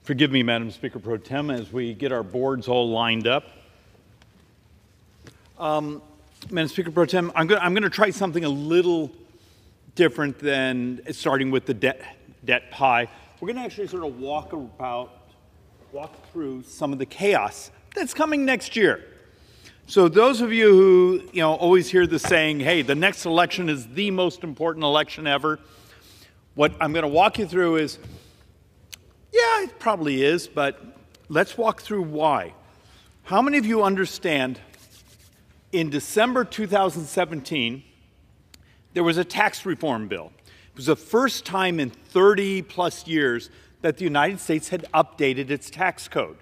Forgive me, Madam Speaker Pro Tem, as we get our boards all lined up. Madam Speaker Pro Tem, I'm going to try something a little different than starting with the debt pie. We're going to actually sort of walk through some of the chaos that's coming next year. So those of you who always hear the saying, hey, the next election is the most important election ever, what I'm going to walk you through is, yeah, it probably is, but let's walk through why. How many of you understand in December 2017, there was a tax reform bill? It was the first time in 30 plus years that the United States had updated its tax code.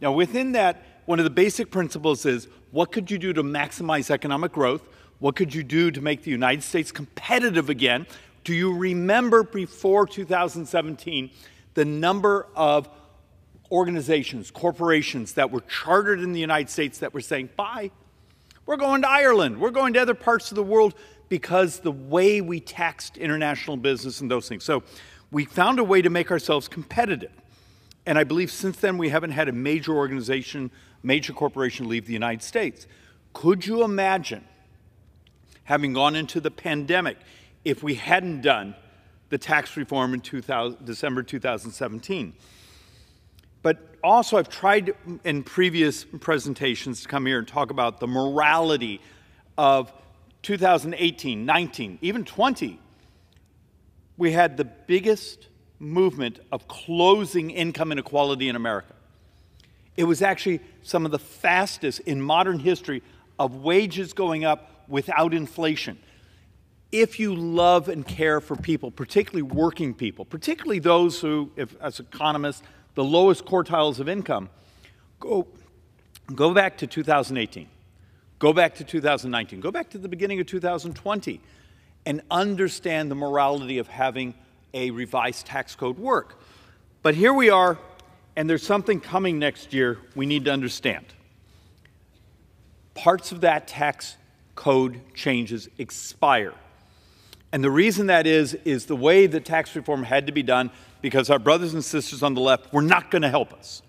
Now, within that, one of the basic principles is, what could you do to maximize economic growth? What could you do to make the United States competitive again? Do you remember before 2017 the number of organizations, corporations that were chartered in the United States that were saying, bye, we're going to Ireland, we're going to other parts of the world because the way we taxed international business and those things. So we found a way to make ourselves competitive. And I believe since then we haven't had a major organization, major corporation leave the United States. Could you imagine having gone into the pandemic if we hadn't done the tax reform in December 2017? But also I've tried in previous presentations to come here and talk about the morality of 2018, 19, even 20. We had the biggest movement of closing income inequality in America. It was actually some of the fastest in modern history of wages going up without inflation. If you love and care for people, particularly working people, particularly those who, as economists, the lowest quartiles of income, go back to 2018, go back to 2019, go back to the beginning of 2020, and understand the morality of having a revised tax code work. But here we are, and there's something coming next year we need to understand. Parts of that tax code changes expire. And the reason that is the way the tax reform had to be done because our brothers and sisters on the left were not going to help us.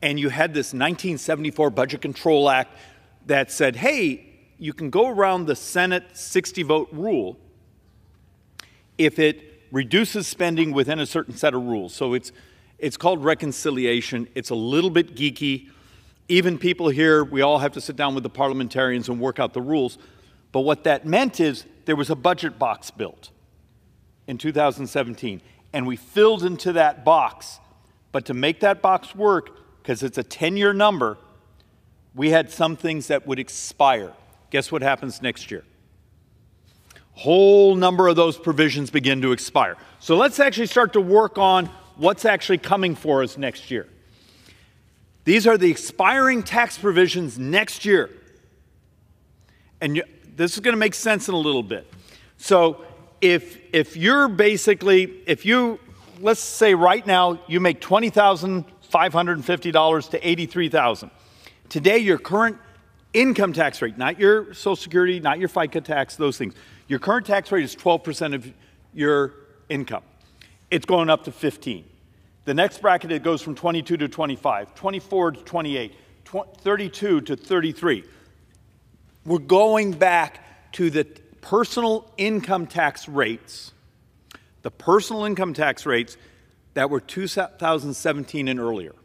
And you had this 1974 Budget Control Act that said, hey, you can go around the Senate 60-vote rule if it reduces spending within a certain set of rules. So it's called reconciliation. It's a little bit geeky. Even people here, we all have to sit down with the parliamentarians and work out the rules. But what that meant is there was a budget box built in 2017, and we filled into that box. But to make that box work, because it's a 10-year number, we had some things that would expire. Guess what happens next year? Whole number of those provisions begin to expire. So let's actually start to work on what's actually coming for us next year. These are the expiring tax provisions next year. And this is going to make sense in a little bit. So if you're basically, let's say right now you make $20,550 to $83,000. Today your current income tax rate, not your Social Security, not your FICA tax, those things, your current tax rate is 12% of your income. It's going up to 15. The next bracket, it goes from 22 to 25, 24 to 28, 32 to 33. We're going back to the personal income tax rates, that were 2017 and earlier.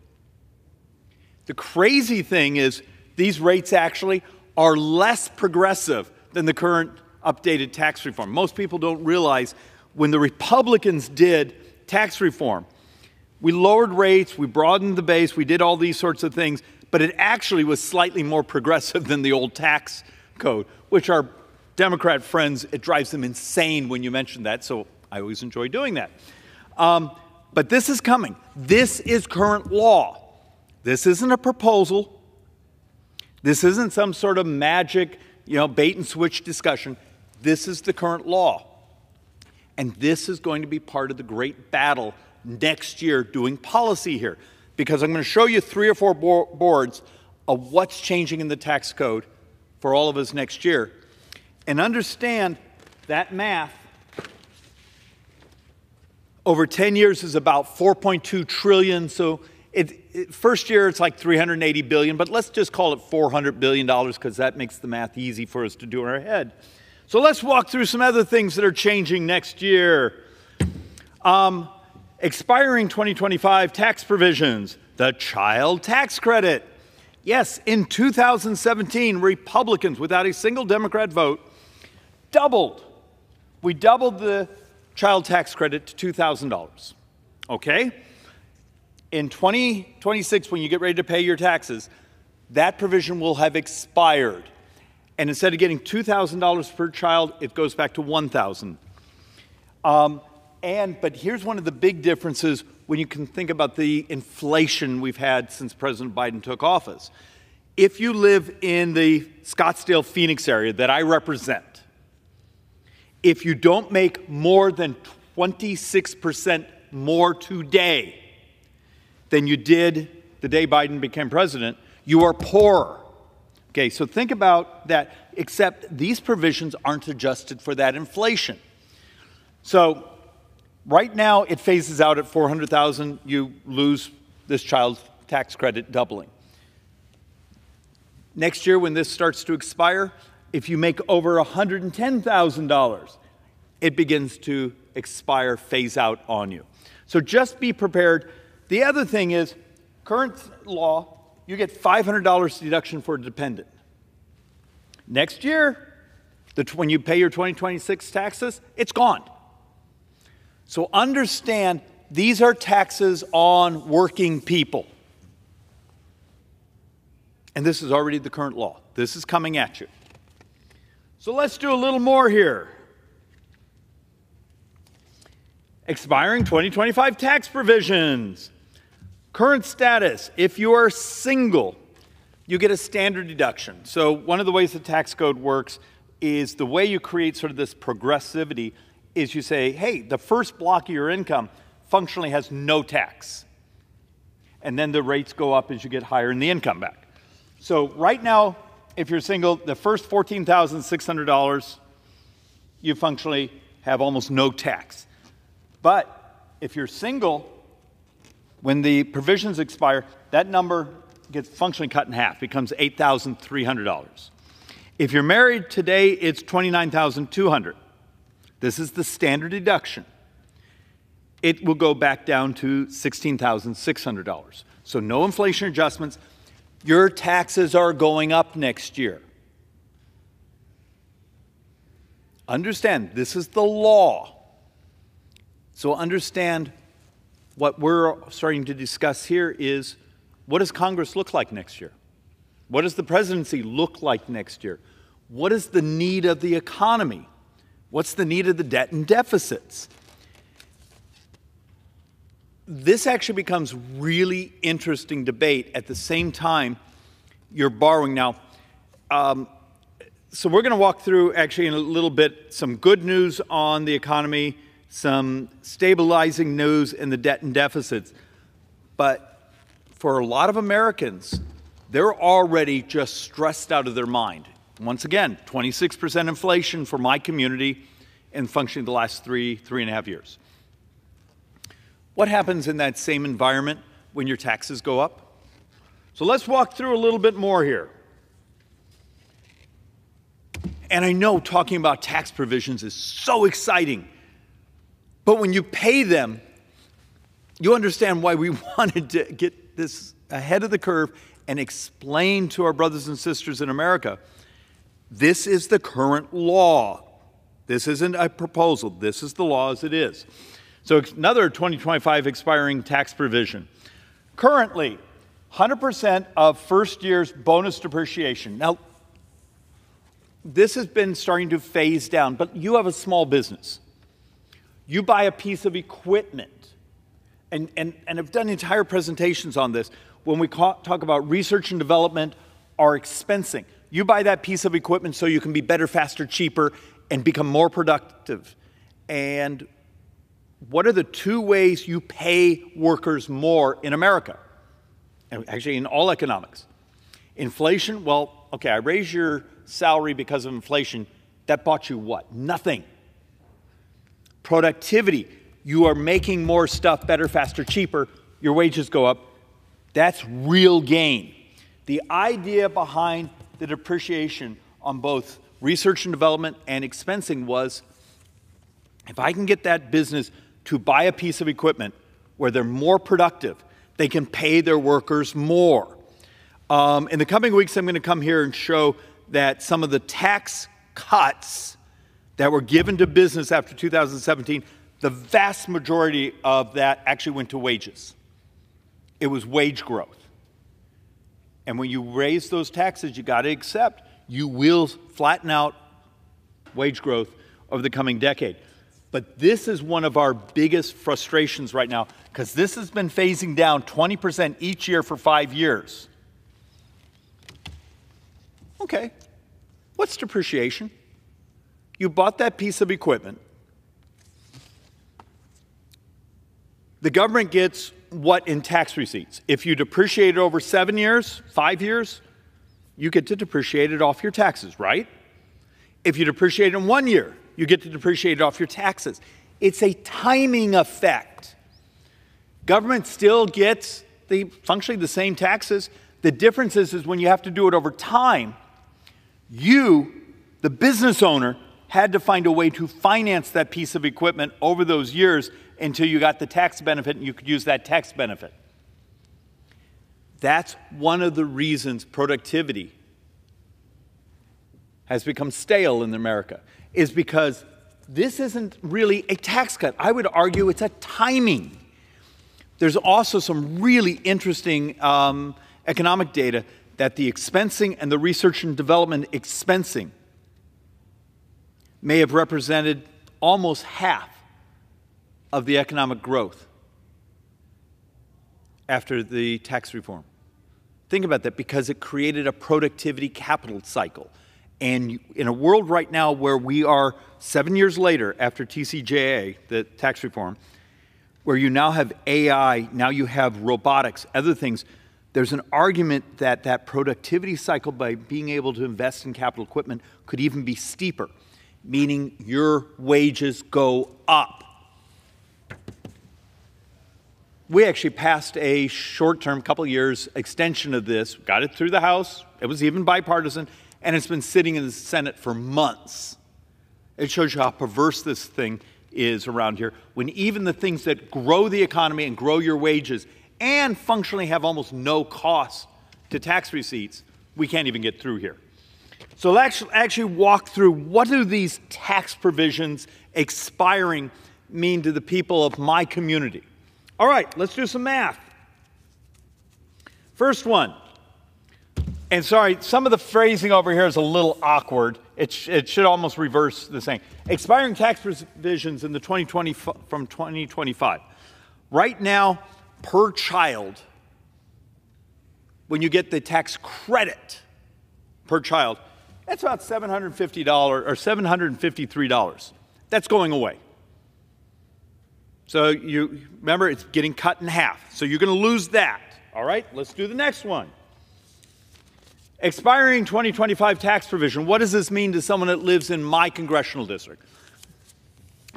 The crazy thing is these rates actually are less progressive than the current updated tax reform. Most people don't realize when the Republicans did tax reform, we lowered rates, we broadened the base, we did all these sorts of things, but it actually was slightly more progressive than the old tax code, which our Democrat friends, it drives them insane when you mention that, so I always enjoy doing that. But this is coming. This is current law. This isn't a proposal. This isn't some sort of magic, bait and switch discussion. This is the current law. And this is going to be part of the great battle next year doing policy here. Because I'm going to show you 3 or 4 boards of what's changing in the tax code for all of us next year. And understand that math Over 10 years is about 4.2 trillion. So first year it's like 380 billion, but let's just call it $400 billion because that makes the math easy for us to do in our head. So let's walk through some other things that are changing next year. Expiring 2025 tax provisions, the child tax credit. Yes, in 2017, Republicans, without a single Democrat vote, doubled. We doubled the child tax credit to $2,000, okay? In 2026, when you get ready to pay your taxes, that provision will have expired. And instead of getting $2,000 per child, it goes back to $1,000. But here's one of the big differences when you can think about the inflation we've had since President Biden took office. If you live in the Scottsdale, Phoenix area that I represent, if you don't make more than 26% more today than you did the day Biden became president, you are poorer. Okay, so think about that, except these provisions aren't adjusted for that inflation. So right now it phases out at $400,000, you lose this child tax credit doubling. Next year when this starts to expire, if you make over $110,000, it begins to expire, phase out on you. So just be prepared. The other thing is, current law, you get $500 deduction for a dependent. Next year, when you pay your 2026 taxes, it's gone. So understand, these are taxes on working people. And this is already the current law. This is coming at you. So let's do a little more here. Expiring 2025 tax provisions. Current status, if you are single, you get a standard deduction. So one of the ways the tax code works is the way you create sort of this progressivity is you say, hey, the first block of your income functionally has no tax. And then the rates go up as you get higher in the income back. So right now, if you're single, the first $14,600, you functionally have almost no tax. But if you're single, when the provisions expire, that number gets functionally cut in half, becomes $8,300. If you're married today, it's $29,200. This is the standard deduction. It will go back down to $16,600. So no inflation adjustments. Your taxes are going up next year. Understand, this is the law. So understand what we're starting to discuss here is, what does Congress look like next year? What does the presidency look like next year? What is the need of the economy? What's the need of the debt and deficits? This actually becomes really interesting debate. At the same time, you're borrowing. Now, so we're going to walk through actually in a little bit some good news on the economy, some stabilizing news in the debt and deficits. But for a lot of Americans, they're already just stressed out of their mind. Once again, 26% inflation for my community and functioning the last three and a half years. What happens in that same environment when your taxes go up? So let's walk through a little bit more here. And I know talking about tax provisions is so exciting, but when you pay them, you understand why we wanted to get this ahead of the curve and explain to our brothers and sisters in America, this is the current law. This isn't a proposal. This is the law as it is. So another 2025 expiring tax provision. Currently, 100% of first year's bonus depreciation. Now, this has been starting to phase down, but you have a small business. You buy a piece of equipment, and I've done entire presentations on this. When we talk about research and development or expensing, you buy that piece of equipment so you can be better, faster, cheaper, and become more productive. And what are the two ways you pay workers more in America? And actually, in all economics. Inflation, well, okay, I raise your salary because of inflation. That bought you what? Nothing. Productivity. you are making more stuff better, faster, cheaper, your wages go up. That's real gain. The idea behind the depreciation on both research and development and expensing was, if I can get that business to buy a piece of equipment where they're more productive, they can pay their workers more. In the coming weeks, I'm going to come here and show that some of the tax cuts that were given to business after 2017, the vast majority of that actually went to wages. It was wage growth. And when you raise those taxes, you got to accept you will flatten out wage growth over the coming decade. But this is one of our biggest frustrations right now, because this has been phasing down 20% each year for 5 years. Okay, what's depreciation? You bought that piece of equipment. The government gets what in tax receipts? If you depreciate it over 7 years, 5 years, you get to depreciate it off your taxes, right? If you depreciate it in 1 year, you get to depreciate it off your taxes. It's a timing effect. Government still gets functionally the same taxes. The difference is when you have to do it over time, you, the business owner, had to find a way to finance that piece of equipment over those years until you got the tax benefit and you could use that tax benefit. That's one of the reasons productivity has become stale in America, is because this isn't really a tax cut. I would argue it's a timing. There's also some really interesting economic data that the expensing and the research and development expensing may have represented almost half of the economic growth after the tax reform. Think about that, because it created a productivity capital cycle. And in a world right now where we are 7 years later after TCJA, the tax reform, where you now have AI, now you have robotics, other things, there's an argument that that productivity cycle, by being able to invest in capital equipment, could even be steeper, meaning your wages go up. We actually passed a short-term, couple years extension of this, got it through the House, it was even bipartisan, and it's been sitting in the Senate for months. It shows you how perverse this thing is around here, when even the things that grow the economy and grow your wages and functionally have almost no cost to tax receipts, we can't even get through here. So let's actually walk through, what do these tax provisions expiring mean to the people of my community? All right, let's do some math. First one, and sorry, some of the phrasing over here is a little awkward. It should almost reverse the saying. Expiring tax provisions in the from 2025. Right now, per child, when you get the tax credit per child, that's about $750 or $753. That's going away. So you remember, it's getting cut in half. So you're going to lose that. All right, let's do the next one. Expiring 2025 tax provision. What does this mean to someone that lives in my congressional district?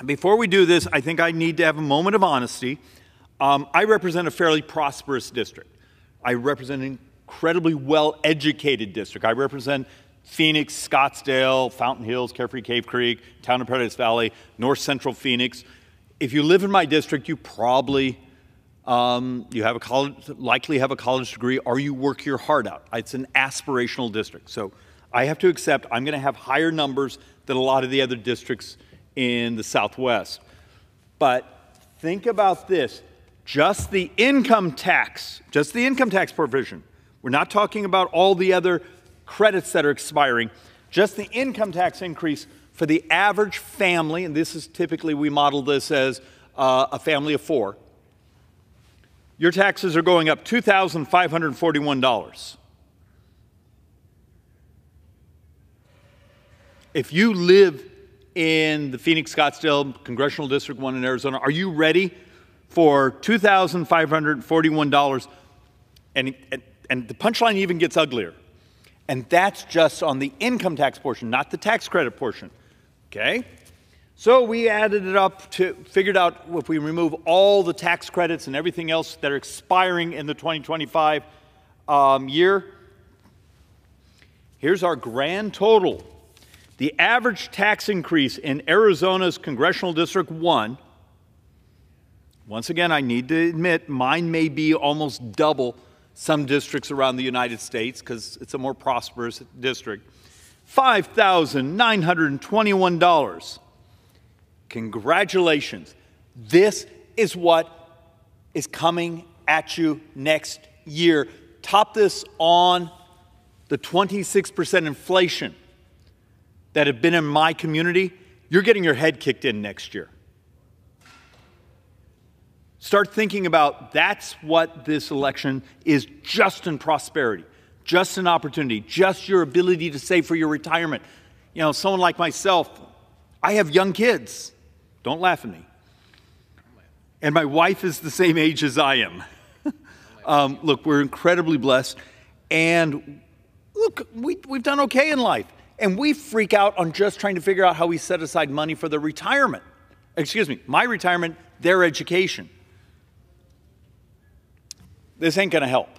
Before we do this, I think I need to have a moment of honesty. I represent a fairly prosperous district. I represent an incredibly well-educated district. I represent Phoenix, Scottsdale, Fountain Hills, Carefree Cave Creek, Town of Paradise Valley, North Central Phoenix. If you live in my district, you probably likely have a college degree, or you work your heart out. It's an aspirational district. So I have to accept I'm going to have higher numbers than a lot of the other districts in the Southwest. But think about this. Just the income tax provision. We're not talking about all the other credits that are expiring. Just the income tax increase for the average family, and this is typically, we model this as a family of 4. Your taxes are going up $2,541. If you live in the Phoenix, Scottsdale, Congressional District 1 in Arizona, are you ready for $2,541? And the punchline even gets uglier. And that's just on the income tax portion, not the tax credit portion. Okay? So we added it up to figured out if we remove all the tax credits and everything else that are expiring in the 2025 year, here's our grand total. The average tax increase in Arizona's Congressional District 1, once again, I need to admit, mine may be almost double some districts around the United States because it's a more prosperous district, $5,921. Congratulations. This is what is coming at you next year. Top this on the 26% inflation that have been in my community. You're getting your head kicked in next year. Start thinking about that's what this election is, just in prosperity, just an opportunity, just your ability to save for your retirement. You know, someone like myself, I have young kids. Don't laugh at me. And my wife is the same age as I am. Look, we're incredibly blessed. And look, we've done okay in life. And we freak out on just trying to figure out how we set aside money for the retirement. Excuse me, my retirement, their education. This ain't going to help.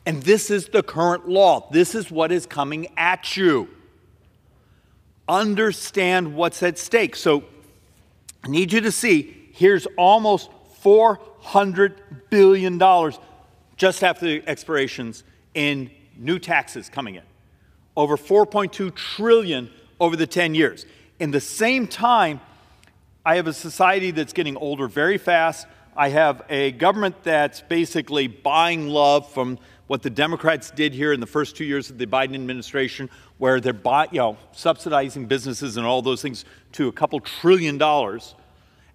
And this is the current law. This is what is coming at you. Understand what's at stake. So I need you to see, here's almost $400 billion just after the expirations in new taxes coming in. Over $4.2 trillion over the 10 years. In the same time, I have a society that's getting older very fast. I have a government that's basically buying love from what the Democrats did here in the first 2 years of the Biden administration, where they're subsidizing businesses and all those things to a couple $1 trillion.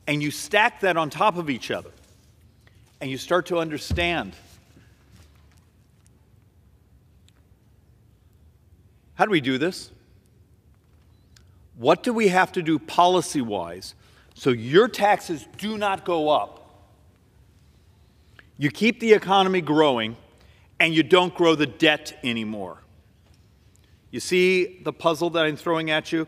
And you stack that on top of each other, and you start to understand, how do we do this? What do we have to do policy-wise so your taxes do not go up? You keep the economy growing, and you don't grow the debt anymore. You see the puzzle that I'm throwing at you?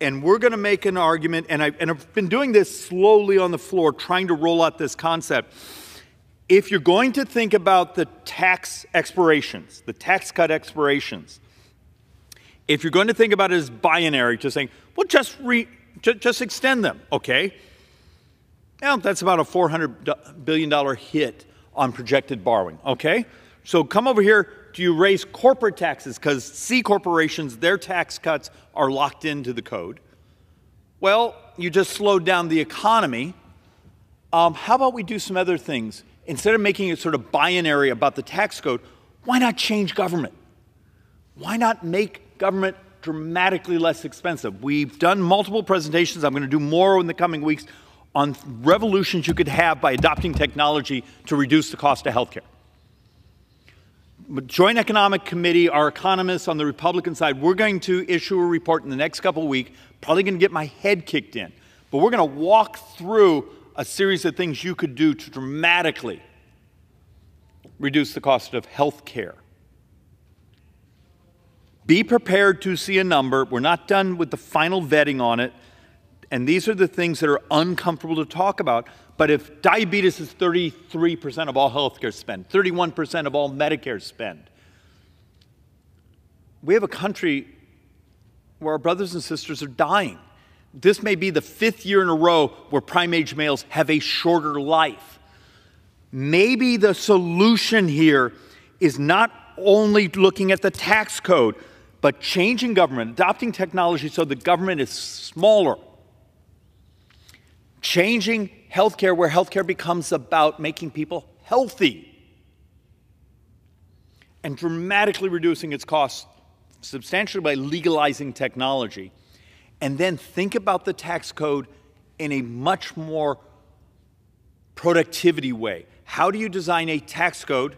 And we're going to make an argument, and I've been doing this slowly on the floor, trying to roll out this concept. If you're going to think about the tax expirations, the tax cut expirations, if you're going to think about it as binary, just saying, well, just extend them, okay? Now, that's about a $400 billion hit on projected borrowing, okay? So come over here. Do you raise corporate taxes? Because C corporations, their tax cuts are locked into the code. Well, you just slowed down the economy. How about we do some other things? Instead of making it sort of binary about the tax code, why not change government? Why not make government dramatically less expensive? We've done multiple presentations. I'm going to do more in the coming weeks on revolutions you could have by adopting technology to reduce the cost of healthcare. Joint Economic Committee, our economists on the Republican side, we're going to issue a report in the next couple of weeks, probably going to get my head kicked in. But we're going to walk through a series of things you could do to dramatically reduce the cost of health care. Be prepared to see a number. We're not done with the final vetting on it. And these are the things that are uncomfortable to talk about. But if diabetes is 33% of all healthcare spend, 31% of all Medicare spend, we have a country where our brothers and sisters are dying. This may be the 5th year in a row where prime-age males have a shorter life. Maybe the solution here is not only looking at the tax code, but changing government, adopting technology so the government is smaller. Changing healthcare where healthcare becomes about making people healthy. And dramatically reducing its costs substantially by legalizing technology. And then think about the tax code in a much more productivity way. How do you design a tax code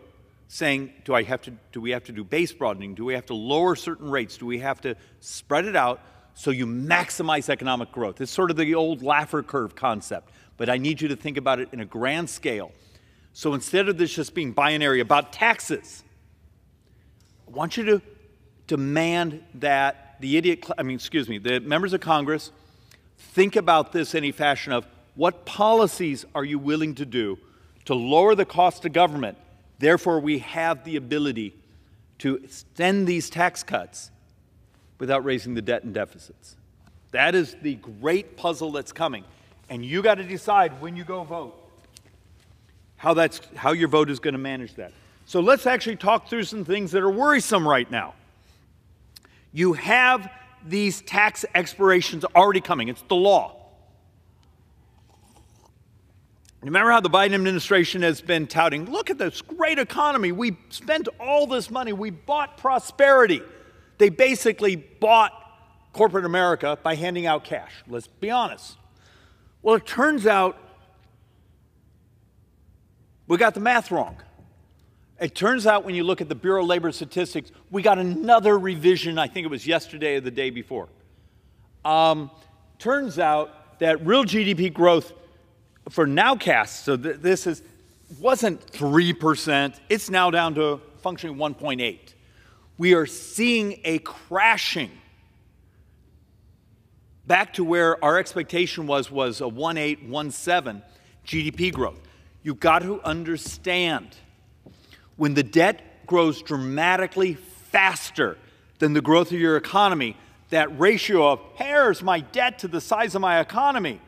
saying, do we have to do base broadening? Do we have to lower certain rates? Do we have to spread it out so you maximize economic growth? It's sort of the old Laffer curve concept, but I need you to think about it in a grand scale. So instead of this just being binary about taxes, I want you to demand that the members of Congress think about this in a fashion of what policies are you willing to do to lower the cost of government? Therefore, we have the ability to extend these tax cuts without raising the debt and deficits. That is the great puzzle that's coming. And you got to decide when you go vote how your vote is going to manage that. So let's actually talk through some things that are worrisome right now. You have these tax expirations already coming. It's the law. Remember how the Biden administration has been touting, look at this great economy. We spent all this money. We bought prosperity. They basically bought corporate America by handing out cash. Let's be honest. Well, it turns out we got the math wrong. It turns out when you look at the Bureau of Labor Statistics, we got another revision, I think it was yesterday or the day before. Turns out that real GDP growth for nowcast, so this wasn't 3%, it's now down to functioning 1.8. We are seeing a crashing back to where our expectation was a 1.8, 1.7 GDP growth. You've got to understand, when the debt grows dramatically faster than the growth of your economy, that ratio of, here's my debt to the size of my economy,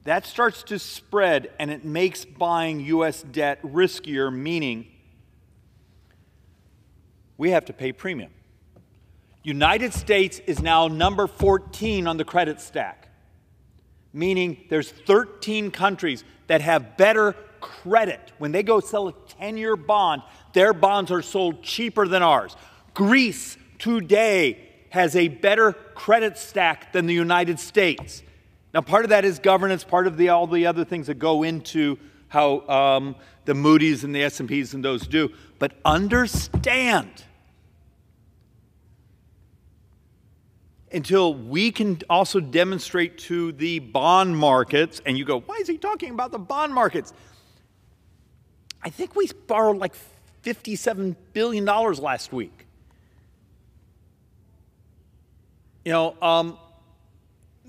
that starts to spread, and it makes buying U.S. debt riskier, meaning we have to pay premium. United States is now number 14 on the credit stack, meaning there's 13 countries that have better credit. When they go sell a 10-year bond, their bonds are sold cheaper than ours. Greece today has a better credit stack than the United States. Now, part of that is governance, part of all the other things that go into how the Moody's and the S&Ps and those do. But understand, until we can also demonstrate to the bond markets, and you go, why is he talking about the bond markets? I think we borrowed like $57 billion last week. You know,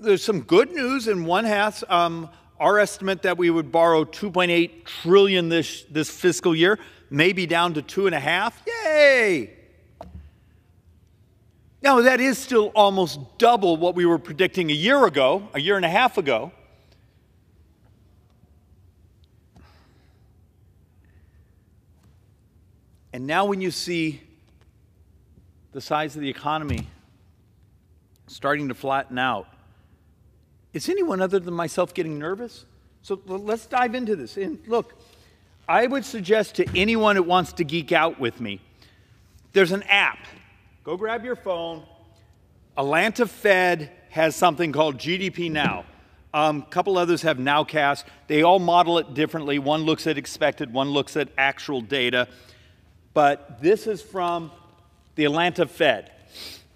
there's some good news in one half. Our estimate that we would borrow $2.8 trillion this fiscal year, maybe down to $2.5. Yay! Now, that is still almost double what we were predicting a year and a half ago. And now when you see the size of the economy starting to flatten out, is anyone other than myself getting nervous? So let's dive into this. And look, I would suggest to anyone who wants to geek out with me, there's an app. Go grab your phone. Atlanta Fed has something called GDP Now. A couple others have Nowcast. They all model it differently. One looks at expected, one looks at actual data. But this is from the Atlanta Fed.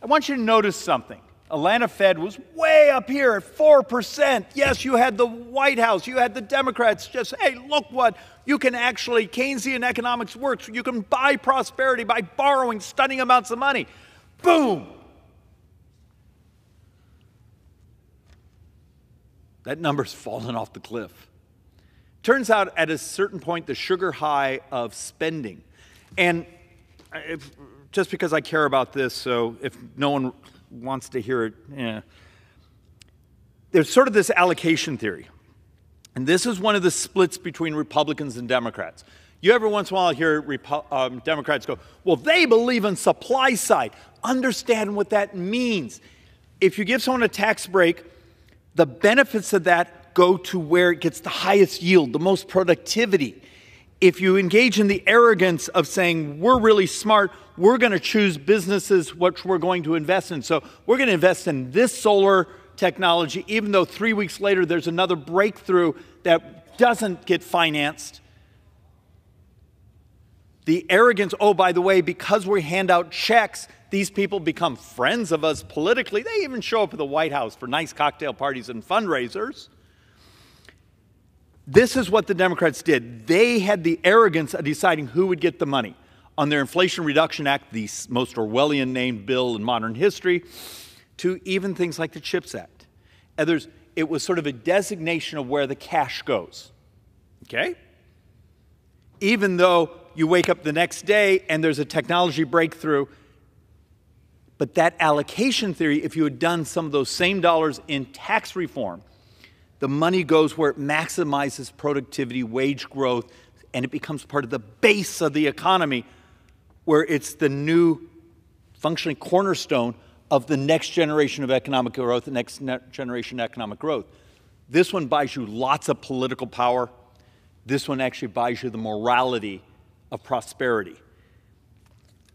I want you to notice something. Atlanta Fed was way up here at 4%. Yes, you had the White House, you had the Democrats just, hey, look what, you can actually, Keynesian economics works. You can buy prosperity by borrowing stunning amounts of money. Boom! That number's fallen off the cliff. Turns out at a certain point, the sugar high of spending, and just because I care about this, so if no one wants to hear it, there's sort of this allocation theory. And this is one of the splits between Republicans and Democrats. You every once in a while hear Democrats go, well, they believe in supply side. Understand what that means. If you give someone a tax break, the benefits of that go to where it gets the highest yield, the most productivity. If you engage in the arrogance of saying, we're really smart, we're going to choose businesses which we're going to invest in. So we're going to invest in this solar technology, even though 3 weeks later there's another breakthrough that doesn't get financed. The arrogance, oh, by the way, because we hand out checks, these people become friends of us politically. They even show up at the White House for nice cocktail parties and fundraisers. This is what the Democrats did. They had the arrogance of deciding who would get the money. On their Inflation Reduction Act, the most Orwellian named bill in modern history, to even things like the CHIPS Act. It was sort of a designation of where the cash goes, okay? Even though you wake up the next day and there's a technology breakthrough, but that allocation theory, if you had done some of those same dollars in tax reform, the money goes where it maximizes productivity, wage growth, and it becomes part of the base of the economy, where it's the new functioning cornerstone of the next generation of economic growth, the next generation economic growth. This one buys you lots of political power. This one actually buys you the morality of prosperity.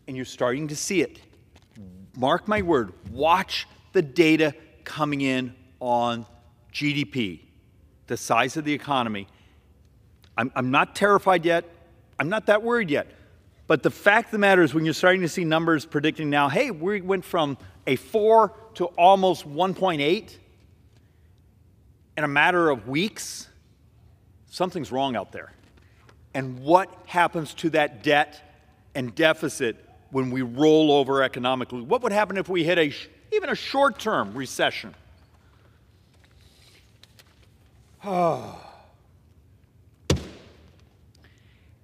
And you're starting to see it. Mark my word, watch the data coming in on GDP, the size of the economy. I'm not terrified yet. I'm not that worried yet. But the fact of the matter is, when you're starting to see numbers predicting now, hey, we went from a 4 to almost 1.8 in a matter of weeks, something's wrong out there. And what happens to that debt and deficit when we roll over economically? What would happen if we hit even a short-term recession?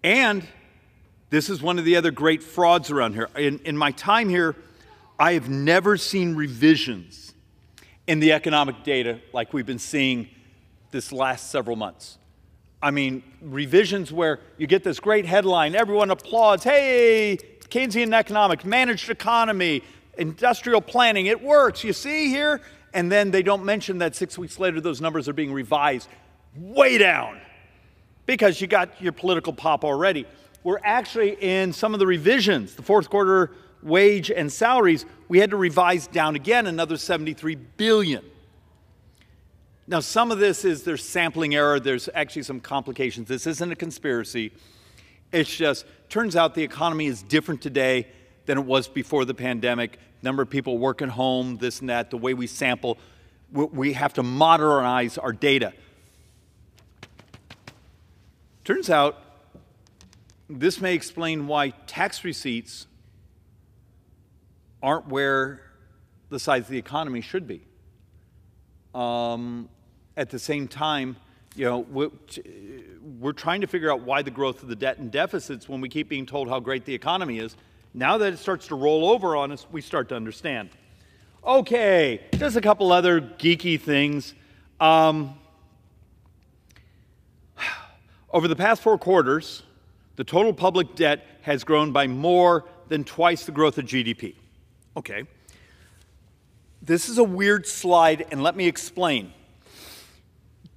And this is one of the other great frauds around here. In my time here, I have never seen revisions in the economic data like we've been seeing this last several months. I mean, revisions where you get this great headline, everyone applauds, hey, Keynesian economics, managed economy, industrial planning, it works, you see here? And then they don't mention that 6 weeks later those numbers are being revised way down because you got your political pop already. We're actually in some of the revisions, the fourth quarter wage and salaries, we had to revise down again another 73 billion. Now, some of this is there's sampling error. There's actually some complications. This isn't a conspiracy. It's just, turns out the economy is different today than it was before the pandemic. Number of people working home, this and that, the way we sample. We have to modernize our data. Turns out, this may explain why tax receipts aren't where the size of the economy should be. At the same time, you know, we're trying to figure out why the growth of the debt and deficits when we keep being told how great the economy is. Now that it starts to roll over on us, we start to understand. Okay, just a couple other geeky things. Over the past 4 quarters, the total public debt has grown by more than twice the growth of GDP. Okay. This is a weird slide, and let me explain.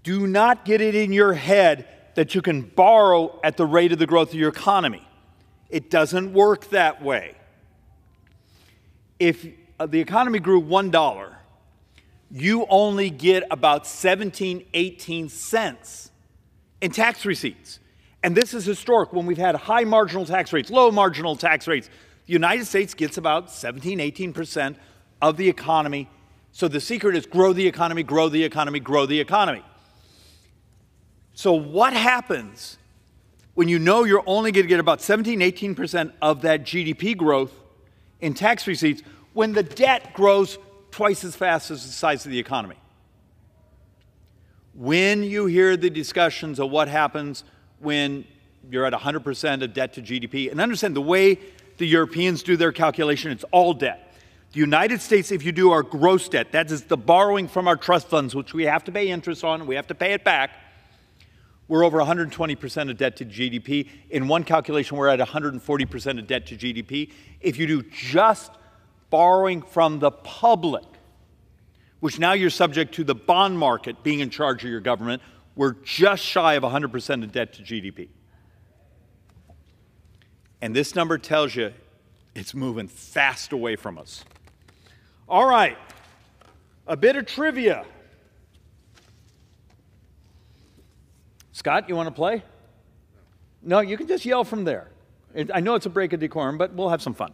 Do not get it in your head that you can borrow at the rate of the growth of your economy. It doesn't work that way. If the economy grew $1, you only get about 17, 18 cents in tax receipts. And this is historic when we've had high marginal tax rates, low marginal tax rates. The United States gets about 17, 18% of the economy. So the secret is grow the economy, grow the economy, grow the economy. So what happens when you know you're only going to get about 17, 18% of that GDP growth in tax receipts when the debt grows twice as fast as the size of the economy? When you hear the discussions of what happens when you're at 100% of debt to GDP, and understand the way the Europeans do their calculation, it's all debt. The United States, if you do our gross debt, that is the borrowing from our trust funds, which we have to pay interest on, we have to pay it back, we're over 120% of debt to GDP. In one calculation, we're at 140% of debt to GDP. If you do just borrowing from the public, which now you're subject to the bond market being in charge of your government, we're just shy of 100% of debt to GDP. And this number tells you it's moving fast away from us. All right, a bit of trivia. Scott, you want to play? No, you can just yell from there. I know it's a break of decorum, but we'll have some fun.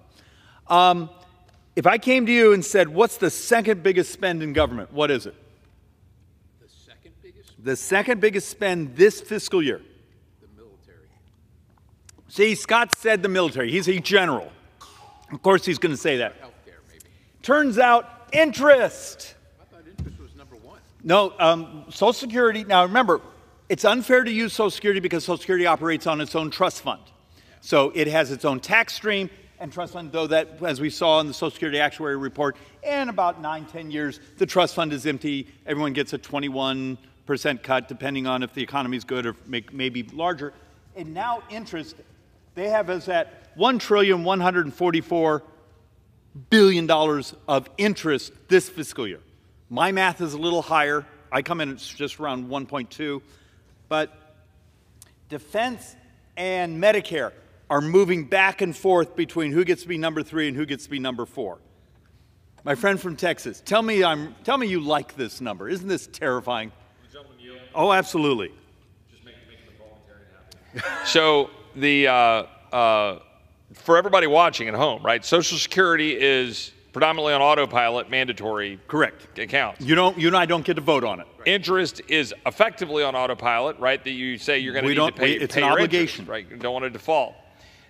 If I came to you and said, what's the second biggest spend in government, what is it? The second biggest? The second biggest spend this fiscal year. The military. See, Scott said the military. He's a general. Of course he's going to say that. Healthcare, maybe. Turns out, interest. I thought interest was number 1. No, Social Security, now remember, it's unfair to use Social Security because Social Security operates on its own trust fund. So it has its own tax stream and trust fund, though that, as we saw in the Social Security Actuary Report, in about 9-10 years, the trust fund is empty. Everyone gets a 21% cut, depending on if the economy is good or maybe larger. And now interest, they have us at $1,144 billion of interest this fiscal year. My math is a little higher. I come in at just around 1.2. But defense and Medicare are moving back and forth between who gets to be number 3 and who gets to be number 4. My friend from Texas, tell me you like this number. Isn't this terrifying? Oh, absolutely. Just making the voluntary happen. So for everybody watching at home, right? Social Security is predominantly on autopilot, mandatory. Correct. Accounts. You and I don't get to vote on it. Interest is effectively on autopilit, right? That you say you're going to need to pay. It's pay an your obligation, interest, right? You don't want to default.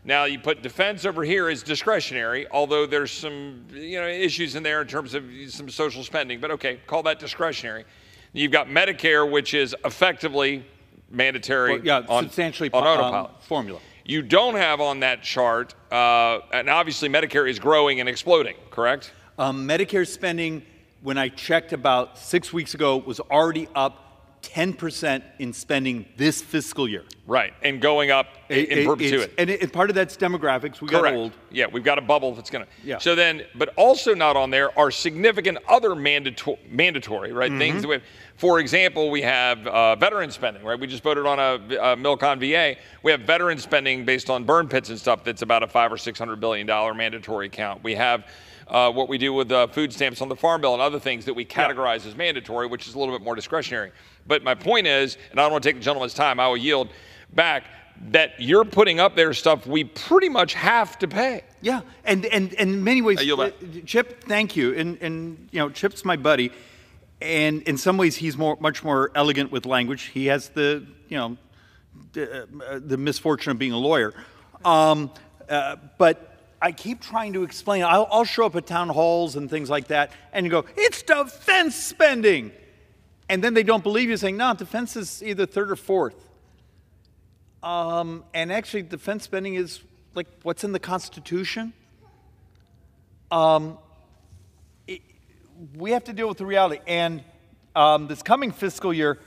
Now you put defense over here as discretionary, although there's some issues in there in terms of some social spending. But okay, call that discretionary. You've got Medicare, which is effectively mandatory. Well, yeah, substantially on autopilot. Formula. You don't have on that chart, and obviously Medicare is growing and exploding, correct? Medicare spending, when I checked about 6 weeks ago, was already up 10% in spending this fiscal year. Right, and going up in perpetuity. And part of that's demographics. We Correct. got old. Yeah, we've got a bubble that's going to. Yeah. So then, but also not on there are significant other mandatory, right? Things that we have. For example, we have veteran spending, right? We just voted on a milk on VA. We have veteran spending based on burn pits and stuff that's about a $500 or $600 billion mandatory account. We have what we do with food stamps on the Farm Bill and other things that we categorize as mandatory, which is a little bit more discretionary. But my point is, and I don't want to take the gentleman's time, I will yield back, that you're putting up there stuff we pretty much have to pay. Yeah, and in many ways, Chip, thank you. And Chip's my buddy, and in some ways he's much more elegant with language. He has the misfortune of being a lawyer, but I keep trying to explain. I'll show up at town halls and things like that, and you go, it's defense spending. And then they don't believe you, saying, no, defense is either third or fourth. And actually, defense spending is like what's in the Constitution. We have to deal with the reality. And this coming fiscal year,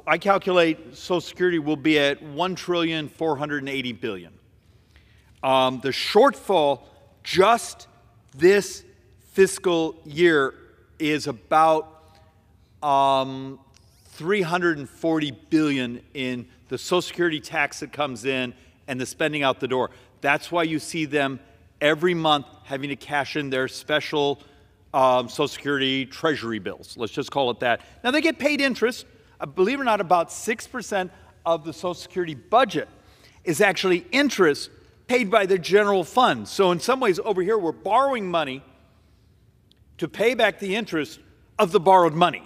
I calculate Social Security will be at $1,480 billion. The shortfall just this fiscal year is about $340 billion in the Social Security tax that comes in and the spending out the door. That's why you see them every month having to cash in their special Social Security treasury bills. Let's just call it that. Now, they get paid interest. Believe it or not, about 6% of the Social Security budget is actually interest paid by the general fund. So in some ways, over here, we're borrowing money to pay back the interest of the borrowed money.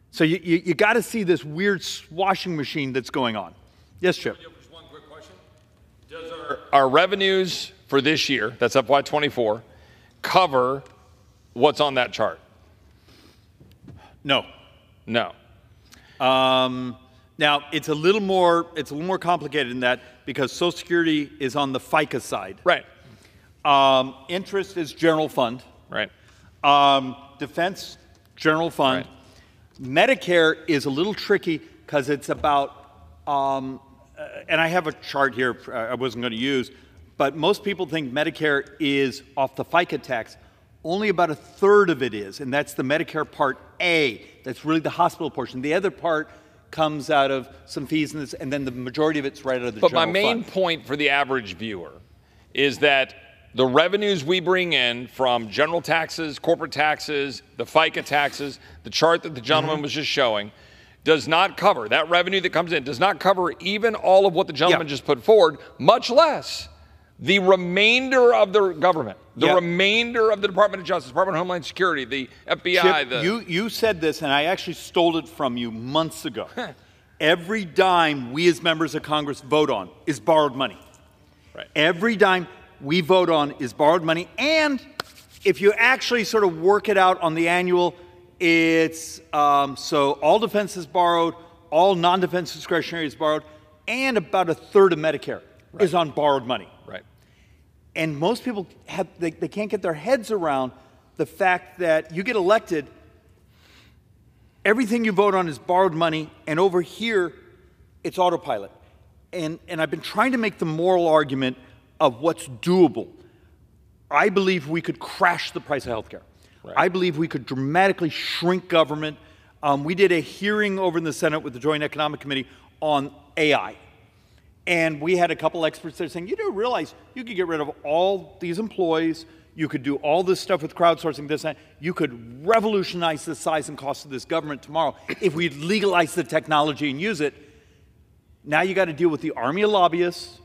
So you got to see this weird washing machine that's going on. Yes, Chip? Just one quick question. Does our revenues for this year, that's FY24, cover what's on that chart? No. No. Now, it's a little more complicated than that because Social Security is on the FICA side. Right. Interest is general fund. Right. Defense, general fund. Right. Medicare is a little tricky because it's about, and I have a chart here I wasn't going to use, but most people think Medicare is off the FICA tax. Only about a third of it is, and that's the Medicare Part A. That's really the hospital portion. The other part comes out of some fees, and then the majority of it's right out of the general fund. But my main point for the average viewer is that the revenues we bring in from general taxes, corporate taxes, the FICA taxes, the chart that the gentleman was just showing, does not cover, that revenue that comes in does not cover even all of what the gentleman just put forward, much less the remainder of the government, the remainder of the Department of Justice, Department of Homeland Security, the FBI. Chip, you said this, and I actually stole it from you months ago. Every dime we as members of Congress vote on is borrowed money. Right. Every dime we vote on is borrowed money, and if you actually sort of work it out on the annual, It's so all defense is borrowed, all non-defense discretionary is borrowed, and about a third of Medicare is on borrowed money. Right. And most people they can't get their heads around the fact that you get elected, everything you vote on is borrowed money, and over here, it's autopilot. And I've been trying to make the moral argument of what's doable. I believe we could crash the price of healthcare. Right. I believe we could dramatically shrink government. We did a hearing over in the Senate with the Joint Economic Committee on AI. And we had a couple experts there saying, you do realize you could get rid of all these employees, you could do all this stuff with crowdsourcing, this and that. You could revolutionize the size and cost of this government tomorrow if we legalize the technology and use it. Now you got to deal with the army of lobbyists,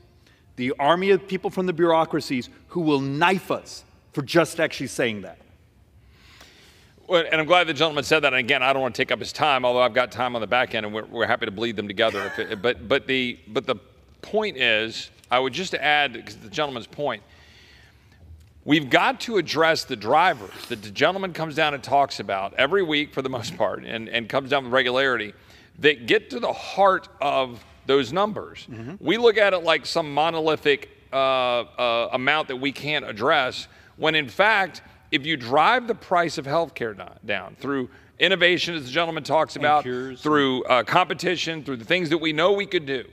the army of people from the bureaucracies who will knife us for just actually saying that. Well, and I'm glad the gentleman said that. And again, I don't want to take up his time, although I've got time on the back end, and we're happy to bleed them together. But the point is, I would just add, because the gentleman's point, we've got to address the drivers that the gentleman comes down and talks about every week for the most part, and comes down with regularity, that get to the heart of those numbers. Mm-hmm. We look at it like some monolithic amount that we can't address, when in fact, if you drive the price of healthcare down through innovation, as the gentleman talks about, through competition, through the things that we know we could do,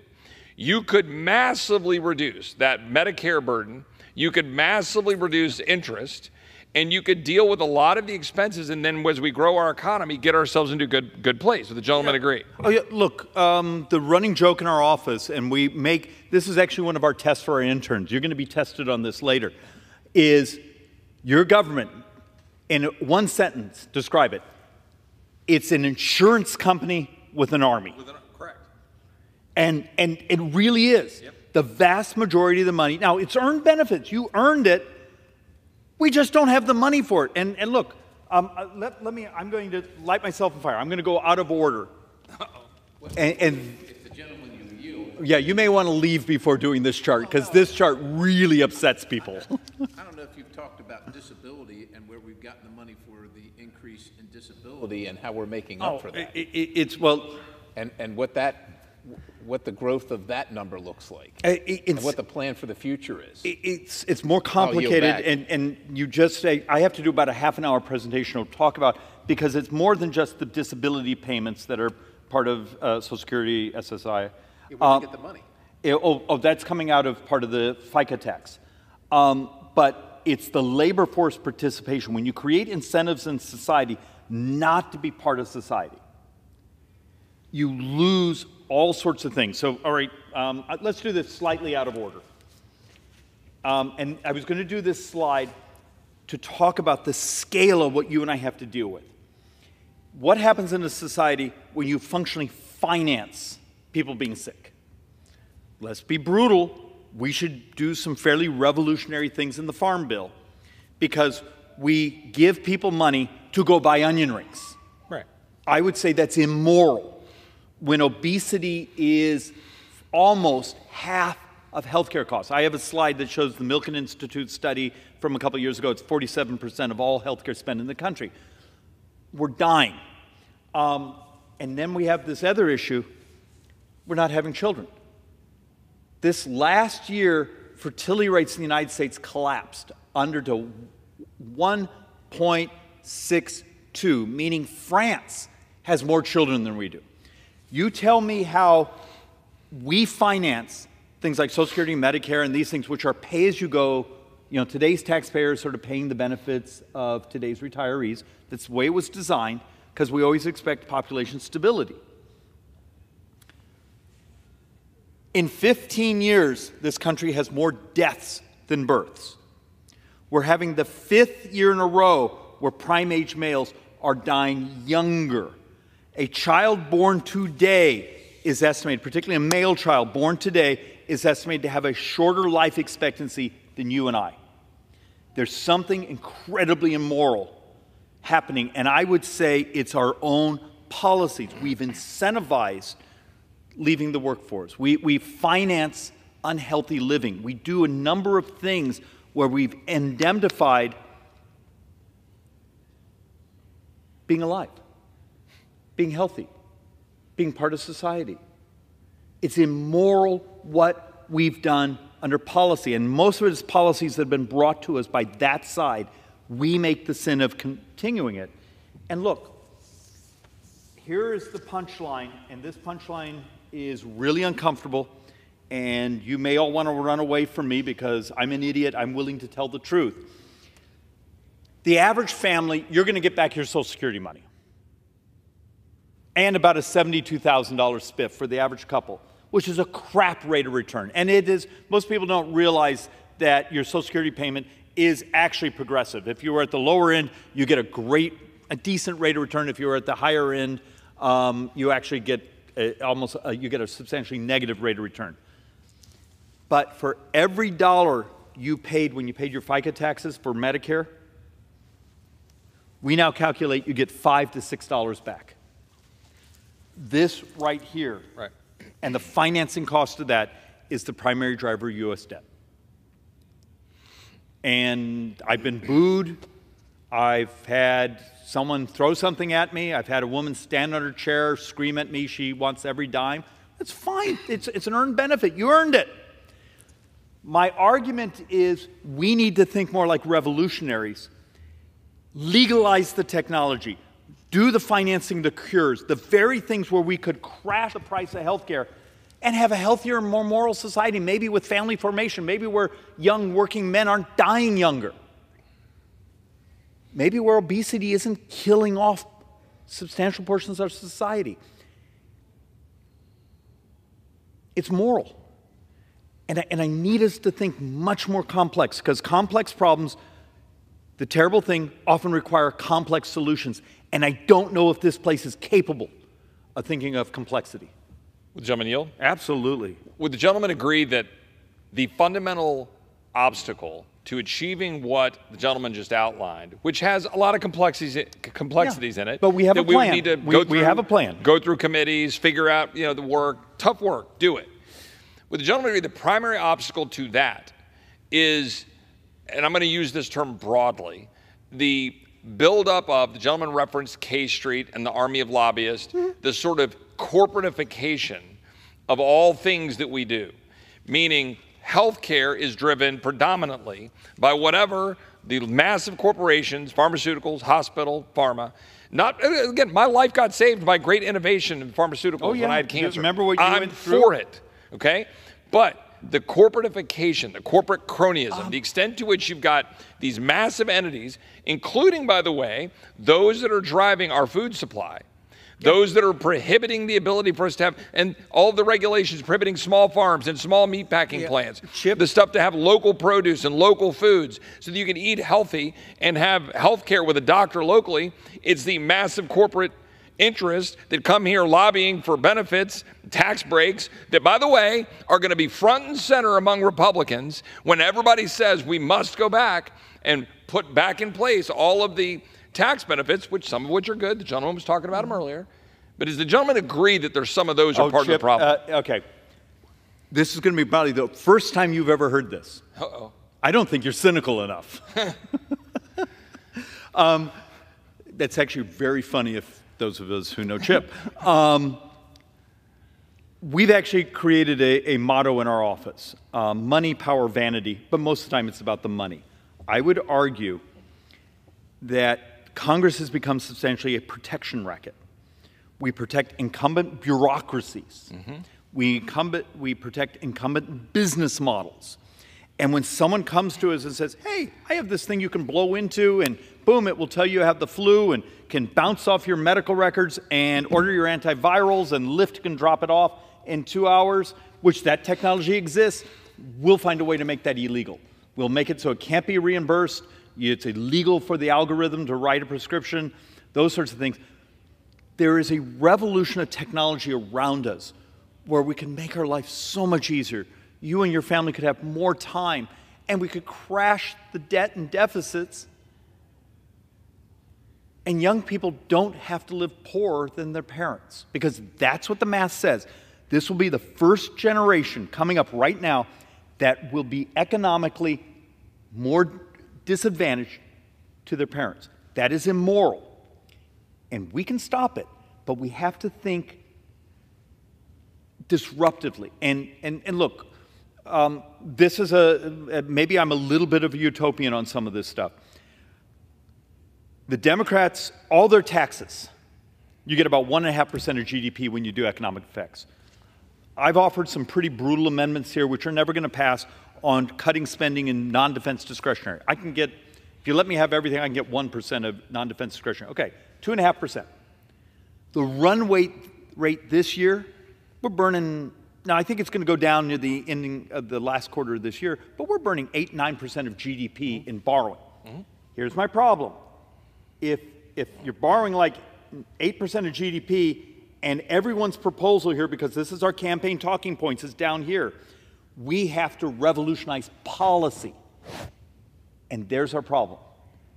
you could massively reduce that Medicare burden, you could massively reduce interest, and you could deal with a lot of the expenses, and then as we grow our economy, get ourselves into a good place. Would the gentleman agree? Oh yeah, look, the running joke in our office, and this is actually one of our tests for our interns, you're going to be tested on this later, is your government, in one sentence, describe it. It's an insurance company with an army. Correct. And it really is. Yep. The vast majority of the money. Now, it's earned benefits. You earned it. We just don't have the money for it. And look, I'm going to light myself on fire. I'm going to go out of order. And if the gentleman you yield. Yeah, you may want to leave before doing this chart, because this chart really upsets people. I don't know if you've talked about disability and where we've gotten the money for the increase in disability and how we're making up for that. And what the growth of that number looks like, and what the plan for the future is. It's more complicated, and you just say, I have to do about a half-an-hour presentation to talk about, because it's more than just the disability payments that are part of Social Security, SSI. Yeah, where do you get the money? That's coming out of part of the FICA tax. But it's the labor force participation. When you create incentives in society not to be part of society, you lose all sorts of things. So, all right, let's do this slightly out of order. And I was going to do this slide to talk about the scale of what you and I have to deal with. What happens in a society when you functionally finance people being sick? Let's be brutal. We should do some fairly revolutionary things in the Farm Bill, because we give people money to go buy onion rings. Right. I would say that's immoral. When obesity is almost half of healthcare costs. I have a slide that shows the Milken Institute study from a couple of years ago. It's 47% of all healthcare spent in the country. We're dying. And then we have this other issue. We're not having children. This last year, fertility rates in the United States collapsed under to 1.62, meaning France has more children than we do. You tell me how we finance things like Social Security, Medicare, and these things, which are pay-as-you-go. You know, today's taxpayers sort of paying the benefits of today's retirees. That's the way it was designed, because we always expect population stability. In 15 years, this country has more deaths than births. We're having the 5th year in a row where prime-age males are dying younger. A child born today is estimated, particularly a male child born today, is estimated to have a shorter life expectancy than you and I. There's something incredibly immoral happening, and I would say it's our own policies. We've incentivized leaving the workforce. We finance unhealthy living. We do a number of things where we've indemnified being alive, being healthy, being part of society. It's immoral what we've done under policy, and most of it is policies that have been brought to us by that side. We make the sin of continuing it. And look, here is the punchline, and this punchline is really uncomfortable, and you may all want to run away from me because I'm an idiot. I'm willing to tell the truth. The average family, you're going to get back your Social Security money and about a $72,000 spiff for the average couple, which is a crap rate of return. And it is, most people don't realize that your Social Security payment is actually progressive. If you were at the lower end, you get a decent rate of return. If you were at the higher end, you actually get you get a substantially negative rate of return. But for every dollar you paid when you paid your FICA taxes for Medicare, we now calculate you get $5 to $6 back. This right here, right, and the financing cost of that is the primary driver of U.S. debt. And I've been booed. I've had someone throw something at me. I've had a woman stand on her chair, scream at me. She wants every dime. That's fine. It's an earned benefit. You earned it. My argument is we need to think more like revolutionaries. Legalize the technology. Do the financing, the cures, the very things where we could crash the price of healthcare and have a healthier and more moral society, maybe with family formation, maybe where young working men aren't dying younger. Maybe where obesity isn't killing off substantial portions of society. It's moral. And I need us to think much more complex, because complex problems, the terrible thing, often require complex solutions. And I don't know if this place is capable of thinking of complexity. Would the gentleman yield? Absolutely. Would the gentleman agree that the fundamental obstacle to achieving what the gentleman just outlined, which has a lot of complexities in it, but we have a plan. We need to go through, we have a plan. Go through committees, figure out the work, tough work, do it. Would the gentleman agree the primary obstacle to that is, and I'm going to use this term broadly, the buildup of, the gentleman referenced K Street and the army of lobbyists, the sort of corporatification of all things that we do, meaning healthcare is driven predominantly by whatever the massive corporations, pharmaceuticals, hospital, pharma. Not, again, my life got saved by great innovation in pharmaceuticals when I had cancer. Remember what you went through? I'm for it, okay? But the corporatification, the corporate cronyism, the extent to which you've got these massive entities, including, by the way, those that are driving our food supply, those that are prohibiting the ability for us to have, and all the regulations prohibiting small farms and small meat packing plants, the stuff to have local produce and local foods so that you can eat healthy and have health care with a doctor locally. It's the massive corporate interests that come here lobbying for benefits, tax breaks, that, by the way, are going to be front and center among Republicans when everybody says we must go back and put back in place all of the tax benefits, which some of which are good. The gentleman was talking about them earlier. But does the gentleman agree that there's some of those are part of the problem? Okay. This is going to be probably the first time you've ever heard this. Uh-oh. I don't think you're cynical enough. That's actually very funny if those of us who know Chip. We've actually created a motto in our office, money, power, vanity, but most of the time it's about the money. I would argue that Congress has become substantially a protection racket. We protect incumbent bureaucracies. We protect incumbent business models. And when someone comes to us and says, hey, I have this thing you can blow into, and boom, it will tell you have the flu and can bounce off your medical records and order your antivirals, and Lyft can drop it off in 2 hours, which that technology exists, we'll find a way to make that illegal. We'll make it so it can't be reimbursed. It's illegal for the algorithm to write a prescription, those sorts of things. There is a revolution of technology around us where we can make our life so much easier. You and your family could have more time, and we could crash the debt and deficits, and young people don't have to live poorer than their parents, because that's what the math says. This will be the first generation coming up right now that will be economically more disadvantaged to their parents. That is immoral. And we can stop it, but we have to think disruptively. And look, this is maybe I'm a little bit of a utopian on some of this stuff. The Democrats, all their taxes, you get about 1.5% of GDP when you do economic effects. I've offered some pretty brutal amendments here, which are never going to pass, on cutting spending in non-defense discretionary. I can get, if you let me have everything, I can get 1% of non-defense discretionary. Okay, 2.5%. The run rate this year, we're burning, now I think it's going to go down near the ending of the last quarter of this year, but we're burning 8-9% of GDP in borrowing. Here's my problem. If you're borrowing like 8% of GDP, and everyone's proposal here, because this is our campaign talking points, is down here, we have to revolutionize policy. And there's our problem,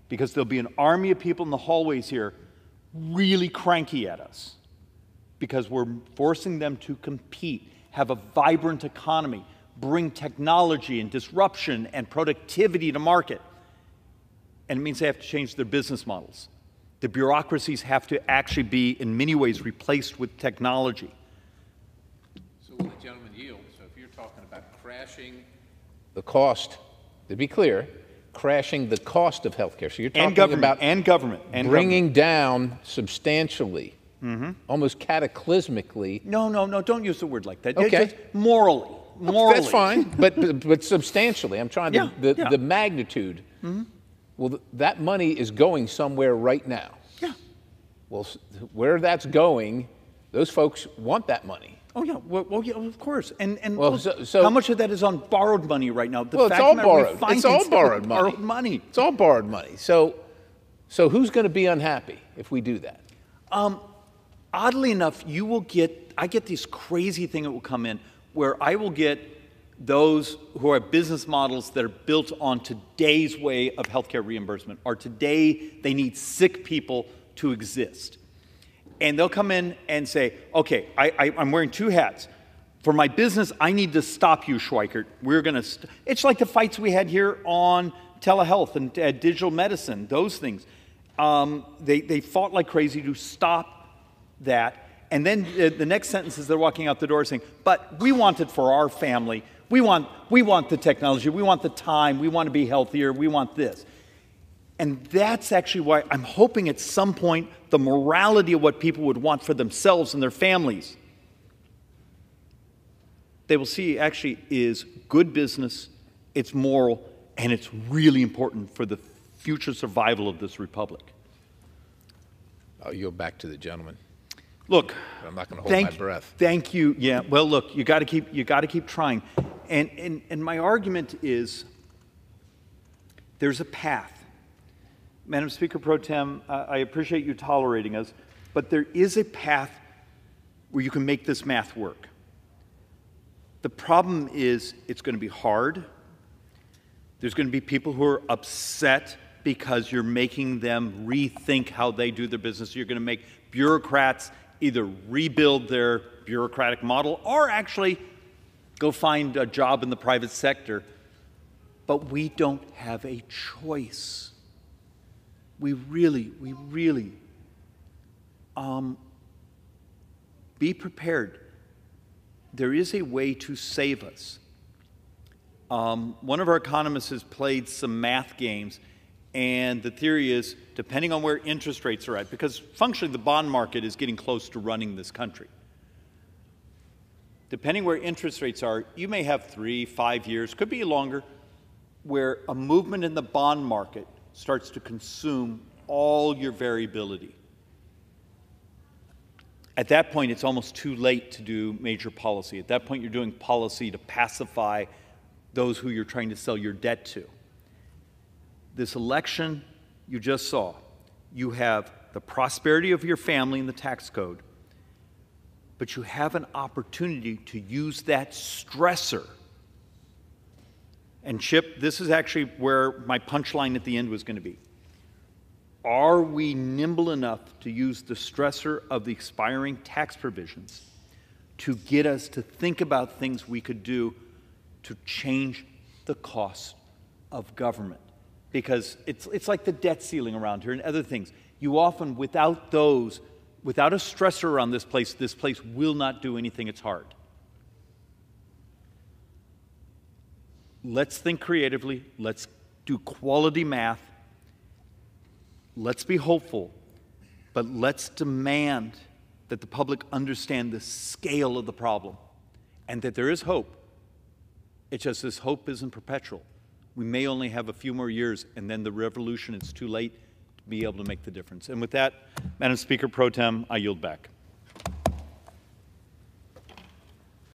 because there'll be an army of people in the hallways here really cranky at us, because we're forcing them to compete, have a vibrant economy, bring technology and disruption and productivity to market. And it means they have to change their business models. The bureaucracies have to actually be, in many ways, replaced with technology. So will the gentleman yield? So if you're talking about crashing the cost, to be clear, crashing the cost of healthcare. So you're talking about government bringing down substantially, almost cataclysmically. No, don't use the word like that. Okay. Just morally. That's fine, but substantially. I'm trying to, the magnitude. Well, that money is going somewhere right now. Yeah. Well, where that's going, those folks want that money. Oh, yeah. Well, yeah, of course. And so how much of that is on borrowed money right now? It's all borrowed. It's all borrowed money. It's all borrowed money. So who's going to be unhappy if we do that? Oddly enough, I get this crazy thing that will come in where I will get those who are business models that are built on today's way of healthcare reimbursement, or today they need sick people to exist. And they'll come in and say, okay, I'm wearing two hats. For my business, I need to stop you, Schweikert. We're going to, it's like the fights we had here on telehealth and digital medicine, those things. They fought like crazy to stop that. And then the next sentence is they're walking out the door saying, but we want it for our family. We want the technology. We want the time. We want to be healthier. We want this. And that's actually why I'm hoping at some point the morality of what people would want for themselves and their families, they will see actually is good business, it's moral, and it's really important for the future survival of this republic. I'll yield back to the gentleman. Look, but I'm not going to hold my breath. Thank you. Yeah. Well, look, you got to keep trying. And my argument is there's a path. Madam Speaker Pro Tem, I appreciate you tolerating us, but there is a path where you can make this math work. The problem is it's going to be hard. There's going to be people who are upset because you're making them rethink how they do their business. You're going to make bureaucrats either rebuild their bureaucratic model or actually go find a job in the private sector. But we don't have a choice. We really be prepared. There is a way to save us. One of our economists has played some math games, and the theory is, depending on where interest rates are at, because functionally the bond market is getting close to running this country. Depending where interest rates are, you may have 3, 5 years, could be longer, where a movement in the bond market starts to consume all your variability. At that point, it's almost too late to do major policy. At that point, you're doing policy to pacify those who you're trying to sell your debt to. This election you just saw, you have the prosperity of your family in the tax code, but you have an opportunity to use that stressor. And Chip, this is actually where my punchline at the end was going to be. Are we nimble enough to use the stressor of the expiring tax provisions to get us to think about things we could do to change the cost of government? Because it's like the debt ceiling around here and other things. You often, without those, without a stressor on this place will not do anything. It's hard. Let's think creatively. Let's do quality math. Let's be hopeful. But let's demand that the public understand the scale of the problem and that there is hope. It's just this hope isn't perpetual. We may only have a few more years, and then the revolution, it's too late to be able to make the difference. And with that, Madam Speaker Pro Tem, I yield back.